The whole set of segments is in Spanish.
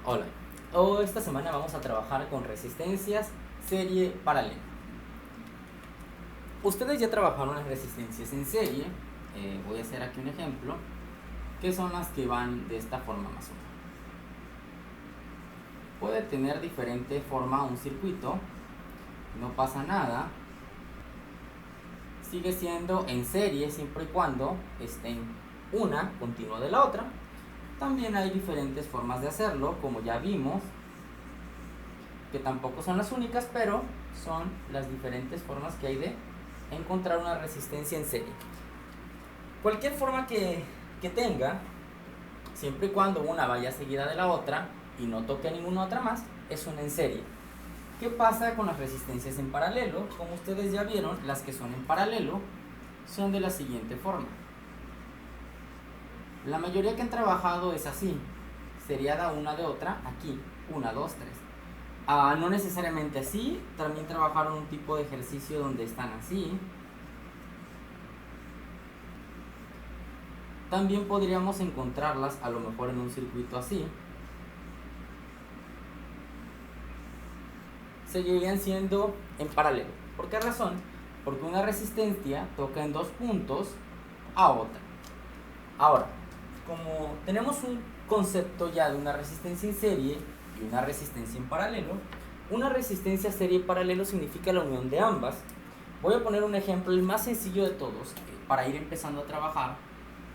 Hola, esta semana vamos a trabajar con resistencias serie paralela. Ustedes ya trabajaron las resistencias en serie, voy a hacer aquí un ejemplo, que son las que van de esta forma más o menos. Puede tener diferente forma un circuito, no pasa nada, sigue siendo en serie siempre y cuando estén una continua de la otra. También hay diferentes formas de hacerlo, como ya vimos, que tampoco son las únicas, pero son las diferentes formas que hay de encontrar una resistencia en serie. Cualquier forma que tenga, siempre y cuando una vaya seguida de la otra y no toque ninguna otra más, es una en serie. ¿Qué pasa con las resistencias en paralelo? Como ustedes ya vieron, las que son en paralelo son de la siguiente forma. La mayoría que han trabajado es así, seriada una de otra, aquí, 1, 2, 3. No necesariamente así, también trabajaron un tipo de ejercicio donde están así. También podríamos encontrarlas a lo mejor en un circuito así. Seguirían siendo en paralelo. ¿Por qué razón? Porque una resistencia toca en dos puntos a otra. Ahora, como tenemos un concepto ya de una resistencia en serie y una resistencia en paralelo, una resistencia serie y paralelo significa la unión de ambas. Voy a poner un ejemplo, el más sencillo de todos, para ir empezando a trabajar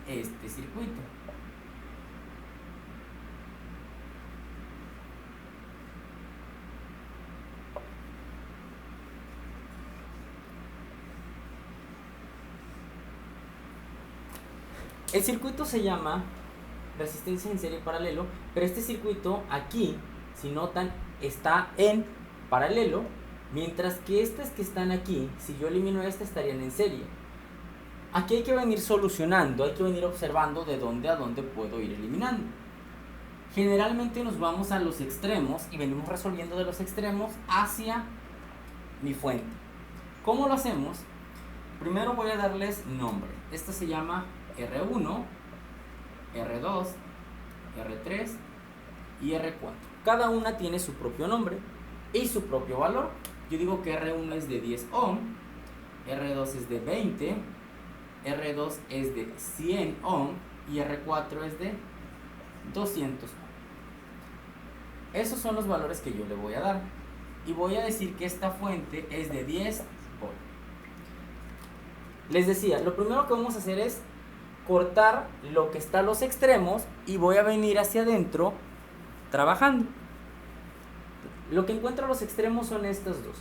este circuito. El circuito se llama resistencia en serie paralelo, pero este circuito aquí, si notan, está en paralelo, mientras que estas que están aquí, si yo elimino esta, estarían en serie. Aquí hay que venir solucionando, hay que venir observando de dónde a dónde puedo ir eliminando. Generalmente nos vamos a los extremos y venimos resolviendo de los extremos hacia mi fuente. ¿Cómo lo hacemos? Primero voy a darles nombre. Esta se llama R1, R2, R3 y R4. Cada una tiene su propio nombre y su propio valor. Yo digo que R1 es de 10 ohm, R2 es de 20, R2 es de 100 ohm y R4 es de 200 ohm. Esos son los valores que yo le voy a dar. Y voy a decir que esta fuente es de 10 volt. Les decía, lo primero que vamos a hacer es cortar lo que está a los extremos y voy a venir hacia adentro trabajando. Lo que encuentro a los extremos son estas dos.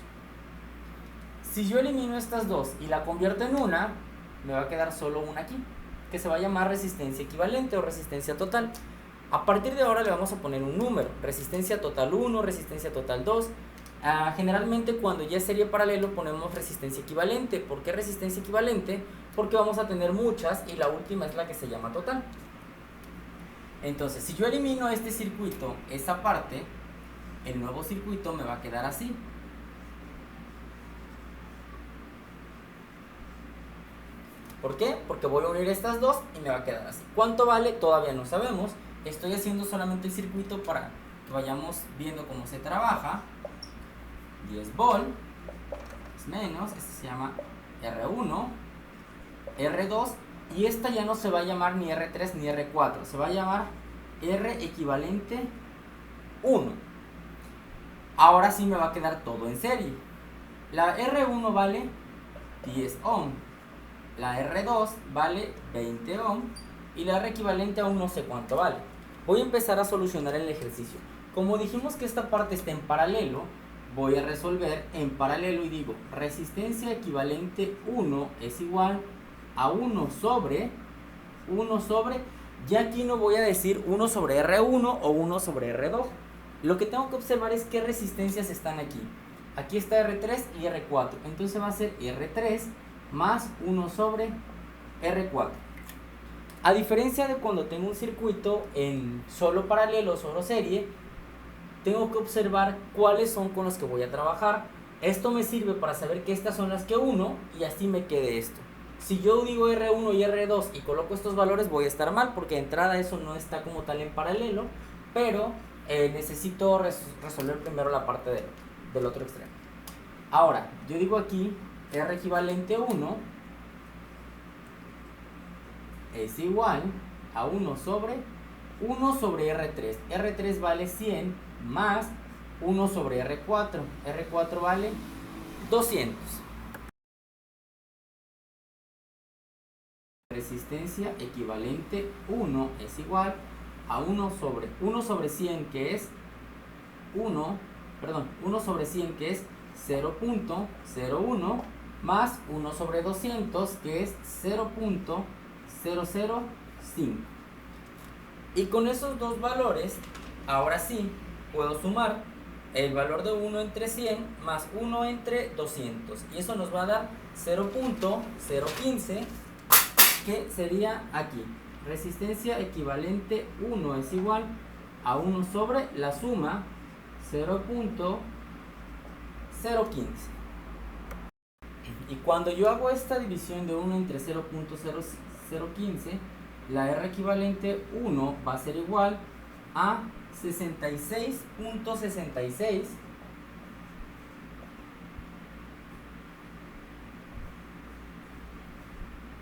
Si yo elimino estas dos y la convierto en una, me va a quedar solo una aquí, que se va a llamar resistencia equivalente o resistencia total. A partir de ahora le vamos a poner un número, resistencia total 1, resistencia total 2. Generalmente cuando ya es serie paralelo ponemos resistencia equivalente. ¿Por qué resistencia equivalente? Porque vamos a tener muchas y la última es la que se llama total. Entonces, si yo elimino este circuito, esta parte, el nuevo circuito me va a quedar así. ¿Por qué? Porque voy a unir estas dos y me va a quedar así. ¿Cuánto vale? Todavía no sabemos. Estoy haciendo solamente el circuito para que vayamos viendo cómo se trabaja. 10 volt es menos, este se llama R1, R2 y esta ya no se va a llamar ni R3 ni R4, se va a llamar R equivalente 1. Ahora sí me va a quedar todo en serie. La R1 vale 10 ohm, la R2 vale 20 ohm y la R equivalente a 1 no sé cuánto vale. Voy a empezar a solucionar el ejercicio. Como dijimos que esta parte está en paralelo, voy a resolver en paralelo y digo resistencia equivalente 1 es igual a 1 sobre, ya aquí no voy a decir 1 sobre R1 o 1 sobre R2. Lo que tengo que observar es qué resistencias están aquí. Aquí está R3 y R4, entonces va a ser R3 más 1 sobre R4. A diferencia de cuando tengo un circuito en solo paralelo, solo serie, tengo que observar cuáles son con los que voy a trabajar. Esto me sirve para saber que estas son las que uno y así me quede esto. Si yo digo R1 y R2 y coloco estos valores voy a estar mal porque de entrada eso no está como tal en paralelo, pero necesito resolver primero la parte del otro extremo. Ahora, yo digo aquí, R equivalente 1 es igual a 1 sobre R3. R3 vale 100 más 1 sobre R4. R4 vale 200. Resistencia equivalente 1 es igual a 1 sobre 100 que es 1 sobre 100 que es 0.01 más 1 sobre 200 que es 0.005. Y con esos dos valores, ahora sí, puedo sumar el valor de 1 entre 100 más 1 entre 200. Y eso nos va a dar 0.015, que sería aquí. Resistencia equivalente 1 es igual a 1 sobre la suma 0.015. Y cuando yo hago esta división de 1 entre 0.0015, la R equivalente 1 va a ser igual a 66.66.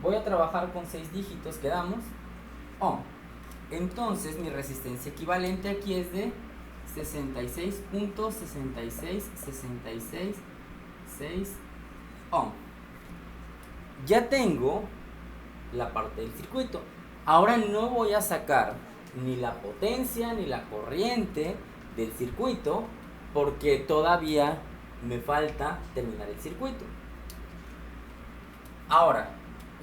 Voy a trabajar con 6 dígitos, quedamos ohm. Entonces mi resistencia equivalente aquí es de 66.666666 ohm. Ya tengo la parte del circuito. Ahora no voy a sacar ni la potencia ni la corriente del circuito porque todavía me falta terminar el circuito. Ahora,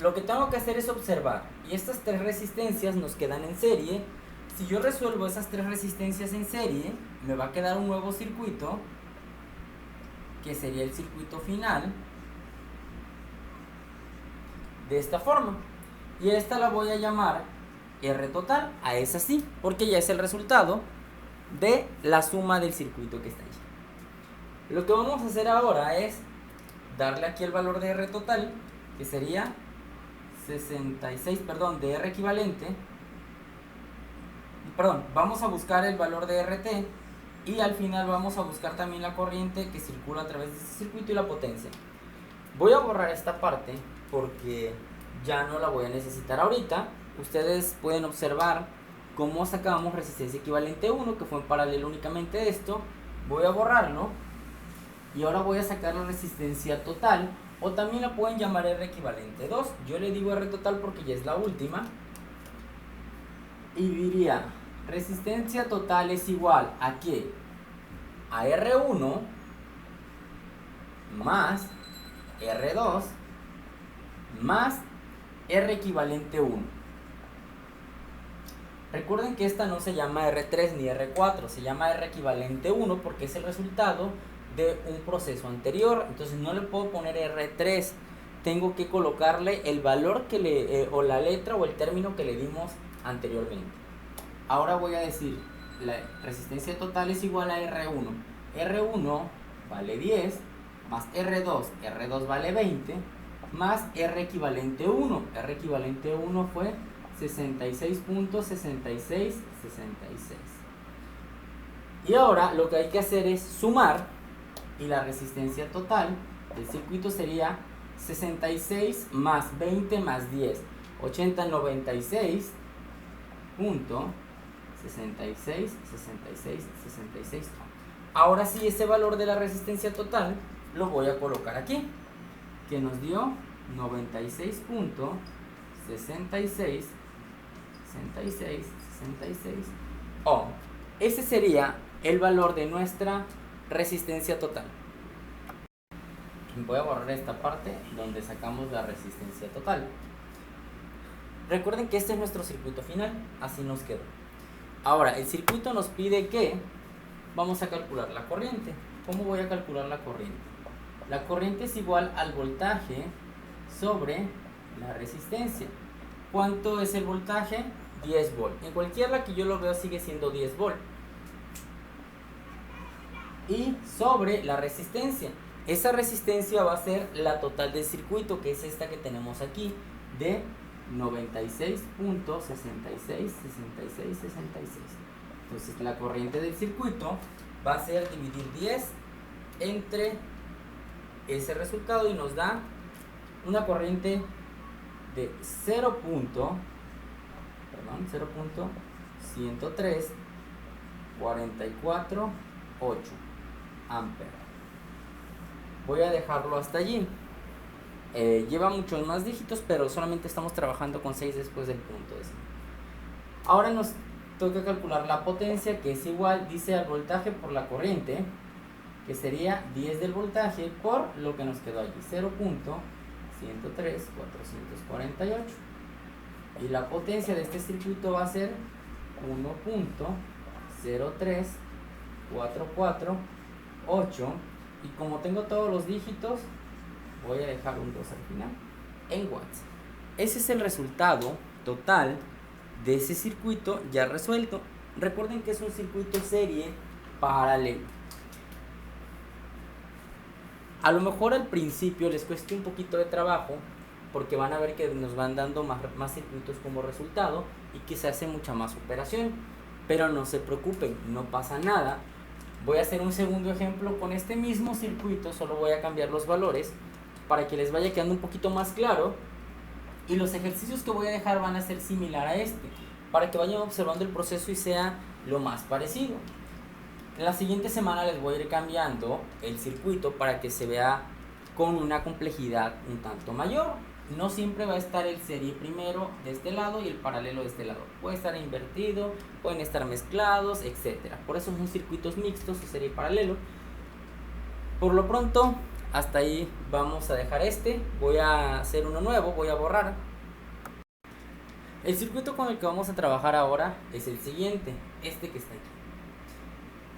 lo que tengo que hacer es observar, y estas tres resistencias nos quedan en serie. Si yo resuelvo esas tres resistencias en serie, me va a quedar un nuevo circuito, que sería el circuito final, de esta forma. Y esta la voy a llamar R total, a esa sí, porque ya es el resultado de la suma del circuito que está allí. Lo que vamos a hacer ahora es darle aquí el valor de R total, que sería 66, de R equivalente. Vamos a buscar el valor de RT y al final vamos a buscar también la corriente que circula a través de este circuito y la potencia. Voy a borrar esta parte porque ya no la voy a necesitar ahorita. Ustedes pueden observar cómo sacamos resistencia equivalente 1, que fue en paralelo únicamente a esto. Voy a borrarlo y ahora voy a sacar la resistencia total, o también la pueden llamar R equivalente 2. Yo le digo R total porque ya es la última. Y diría, resistencia total es igual ¿a qué? A R1 más R2 más R equivalente 1. Recuerden que esta no se llama R3 ni R4, se llama R equivalente 1 porque es el resultado de un proceso anterior. Entonces no le puedo poner R3, tengo que colocarle el valor que o la letra o el término que le dimos anteriormente. Ahora voy a decir, la resistencia total es igual a R1. R1 vale 10 más R2 vale 20 más R equivalente 1. R equivalente 1 fue 66.6666. Y ahora lo que hay que hacer es sumar, y la resistencia total del circuito sería 66 más 20 más 10, 8096. 66. Ahora sí, ese valor de la resistencia total lo voy a colocar aquí, que nos dio 96.6666 ohm. Ese sería el valor de nuestra resistencia total. Voy a borrar esta parte donde sacamos la resistencia total. Recuerden que este es nuestro circuito final, así nos quedó. Ahora, el circuito nos pide que vamos a calcular la corriente. ¿Cómo voy a calcular la corriente? La corriente es igual al voltaje sobre la resistencia. ¿Cuánto es el voltaje? 10 volt. En cualquiera que yo lo veo sigue siendo 10 volt. Y sobre la resistencia. Esa resistencia va a ser la total del circuito, que es esta que tenemos aquí, de 96.666666. Entonces la corriente del circuito va a ser dividir 10 entre ese resultado y nos da una corriente de 0.103.44.8 amperes. Voy a dejarlo hasta allí. Lleva muchos más dígitos, pero solamente estamos trabajando con 6 después del punto decimal. Ahora nos toca calcular la potencia, que es igual, dice, al voltaje por la corriente, que sería 10 del voltaje por lo que nos quedó allí, 0.103.448. Y la potencia de este circuito va a ser 1.03448. Y como tengo todos los dígitos, voy a dejar un 2 al final, en watts. Ese es el resultado total de ese circuito ya resuelto. Recuerden que es un circuito serie paralelo. A lo mejor al principio les cueste un poquito de trabajo, porque van a ver que nos van dando más circuitos como resultado y que se hace mucha más operación. Pero no se preocupen, no pasa nada. Voy a hacer un segundo ejemplo con este mismo circuito, solo voy a cambiar los valores para que les vaya quedando un poquito más claro. Y los ejercicios que voy a dejar van a ser similar a este, para que vayan observando el proceso y sea lo más parecido. En la siguiente semana les voy a ir cambiando el circuito para que se vea con una complejidad un tanto mayor. No siempre va a estar el serie primero de este lado y el paralelo de este lado. Puede estar invertido, pueden estar mezclados, etc. Por eso son circuitos mixtos o serie paralelo. Por lo pronto, hasta ahí vamos a dejar este. Voy a hacer uno nuevo, voy a borrar. El circuito con el que vamos a trabajar ahora es el siguiente, este que está aquí.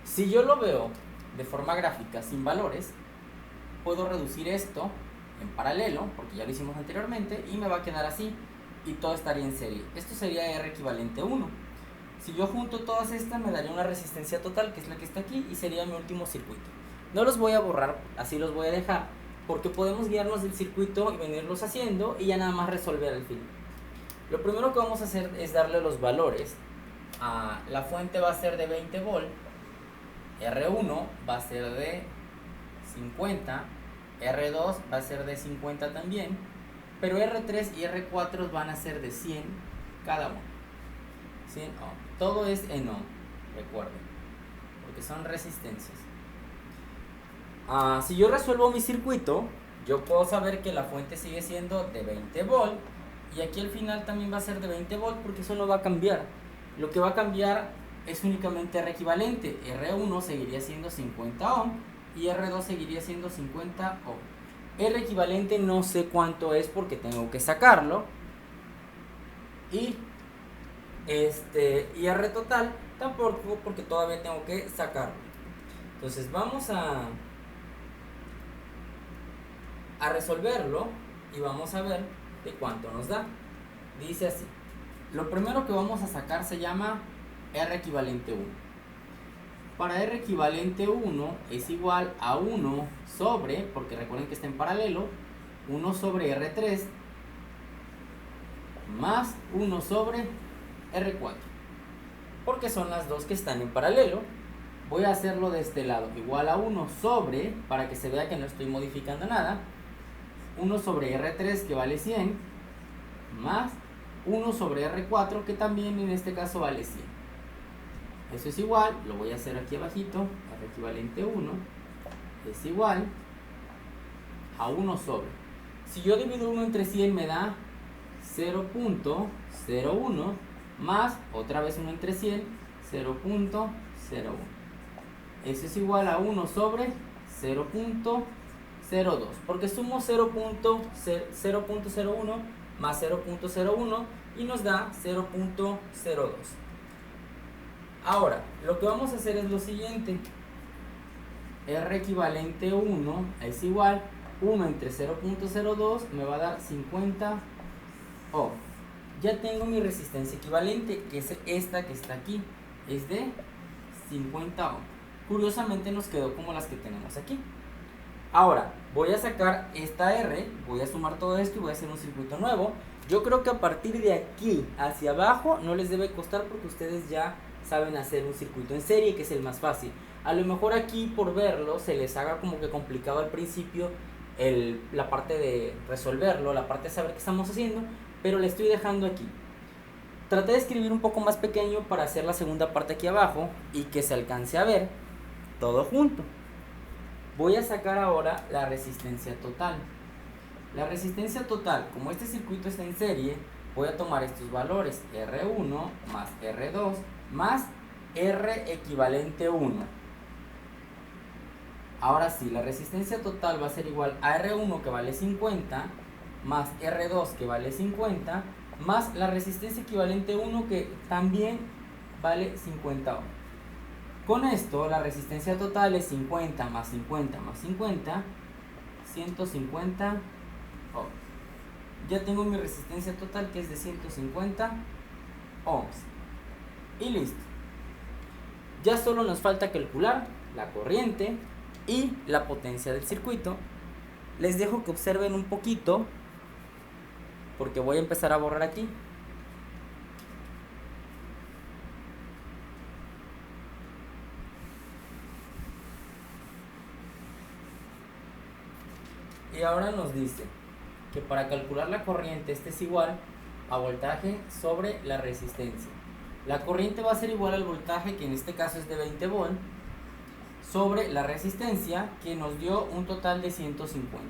Si yo lo veo de forma gráfica sin valores, puedo reducir esto en paralelo, porque ya lo hicimos anteriormente, y me va a quedar así, y todo estaría en serie. Esto sería R equivalente a 1. Si yo junto todas estas, me daría una resistencia total, que es la que está aquí, y sería mi último circuito. No los voy a borrar, así los voy a dejar, porque podemos guiarnos del circuito y venirlos haciendo, y ya nada más resolver al final. Lo primero que vamos a hacer es darle los valores. La fuente va a ser de 20 volt, R1 va a ser de 50, R2 va a ser de 50 también, pero R3 y R4 van a ser de 100 cada uno. 100 ohm. Todo es en ohm, recuerden, porque son resistencias. Si yo resuelvo mi circuito, yo puedo saber que la fuente sigue siendo de 20 volt, y aquí al final también va a ser de 20 volt, porque eso no va a cambiar. Lo que va a cambiar es únicamente R equivalente. R1 seguiría siendo 50 ohm y R2 seguiría siendo 50 ohm. R equivalente no sé cuánto es porque tengo que sacarlo. Y R total tampoco, porque todavía tengo que sacarlo. Entonces vamos a resolverlo y vamos a ver de cuánto nos da. Dice así: lo primero que vamos a sacar se llama R equivalente 1. Para R equivalente 1 es igual a 1 sobre, porque recuerden que está en paralelo, 1 sobre R3 más 1 sobre R4, porque son las dos que están en paralelo. Voy a hacerlo de este lado, igual a 1 sobre, para que se vea que no estoy modificando nada, 1 sobre R3 que vale 100, más 1 sobre R4 que también en este caso vale 100. Eso es igual, lo voy a hacer aquí abajito, R equivalente 1 es igual a 1 sobre. Si yo divido 1 entre 100 me da 0.01 más otra vez 1 entre 100, 0.01. Eso es igual a 1 sobre 0.02, porque sumo 0.01 más 0.01 y nos da 0.02. Ahora, lo que vamos a hacer es lo siguiente. R equivalente 1 es igual 1 entre 0.02 me va a dar 50 ohm. Ya tengo mi resistencia equivalente, que es esta que está aquí, es de 50 ohm. Curiosamente nos quedó como las que tenemos aquí. Ahora, voy a sacar esta R, voy a sumar todo esto y voy a hacer un circuito nuevo. Yo creo que a partir de aquí hacia abajo no les debe costar, porque ustedes ya saben hacer un circuito en serie, que es el más fácil. A lo mejor aquí por verlo se les haga como que complicado al principio la parte de resolverlo, la parte de saber qué estamos haciendo, pero le estoy dejando aquí. Traté de escribir un poco más pequeño para hacer la segunda parte aquí abajo y que se alcance a ver todo junto. Voy a sacar ahora la resistencia total. La resistencia total, como este circuito está en serie, voy a tomar estos valores, R1 más R2 más R equivalente 1. Ahora sí, la resistencia total va a ser igual a R1 que vale 50 más R2 que vale 50 más la resistencia equivalente 1 que también vale 50 ohm. Con esto la resistencia total es 50 más 50 más 50, 150 ohms. Ya tengo mi resistencia total que es de 150 ohms. Y listo. Ya solo nos falta calcular la corriente y la potencia del circuito. Les dejo que observen un poquito porque voy a empezar a borrar aquí. Y ahora nos dice que para calcular la corriente este es igual a voltaje sobre la resistencia. La corriente va a ser igual al voltaje, que en este caso es de 20 volts, sobre la resistencia, que nos dio un total de 150.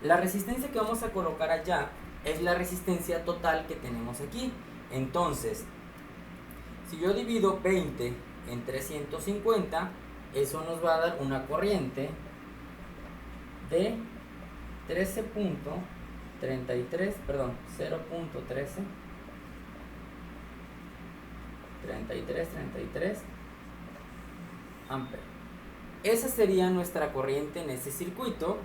La resistencia que vamos a colocar allá es la resistencia total que tenemos aquí. Entonces, si yo divido 20 entre 150, eso nos va a dar una corriente de 0.13 amperes. Esa sería nuestra corriente en ese circuito,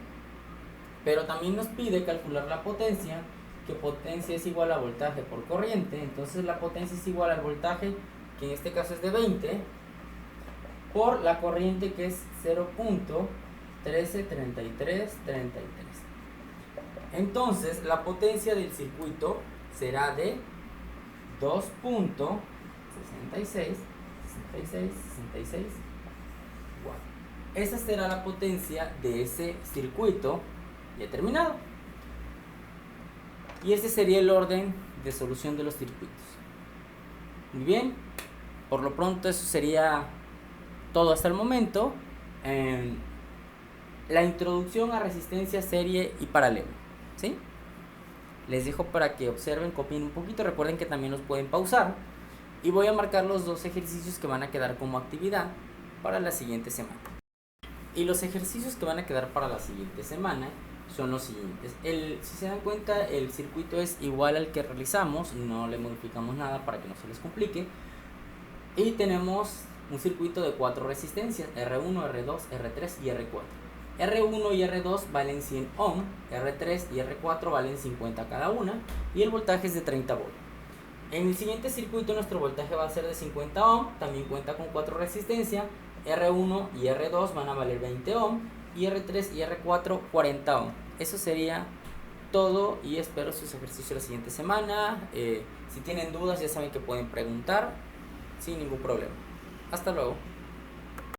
pero también nos pide calcular la potencia, que potencia es igual a voltaje por corriente. Entonces la potencia es igual al voltaje, que en este caso es de 20, por la corriente, que es 0.133333. Entonces la potencia del circuito será de 2.66 watts. Esa será la potencia de ese circuito determinado. Y ese sería el orden de solución de los circuitos. Muy bien, por lo pronto eso sería todo hasta el momento. La introducción a resistencia, serie y paralelo, ¿sí? Les dejo para que observen, copien un poquito. Recuerden que también los pueden pausar. Y voy a marcar los dos ejercicios que van a quedar como actividad para la siguiente semana. Y los ejercicios que van a quedar para la siguiente semana son los siguientes. Si se dan cuenta, el circuito es igual al que realizamos, no le modificamos nada para que no se les complique. Y tenemos un circuito de 4 resistencias, R1, R2, R3 y R4. R1 y R2 valen 100 ohm, R3 y R4 valen 50 cada una, y el voltaje es de 30 volts. En el siguiente circuito nuestro voltaje va a ser de 50 ohm, también cuenta con 4 resistencias, R1 y R2 van a valer 20 ohm, y R3 y R4 40 ohm. Eso sería todo y espero sus ejercicios la siguiente semana. Si tienen dudas ya saben que pueden preguntar sin ningún problema. Hasta luego.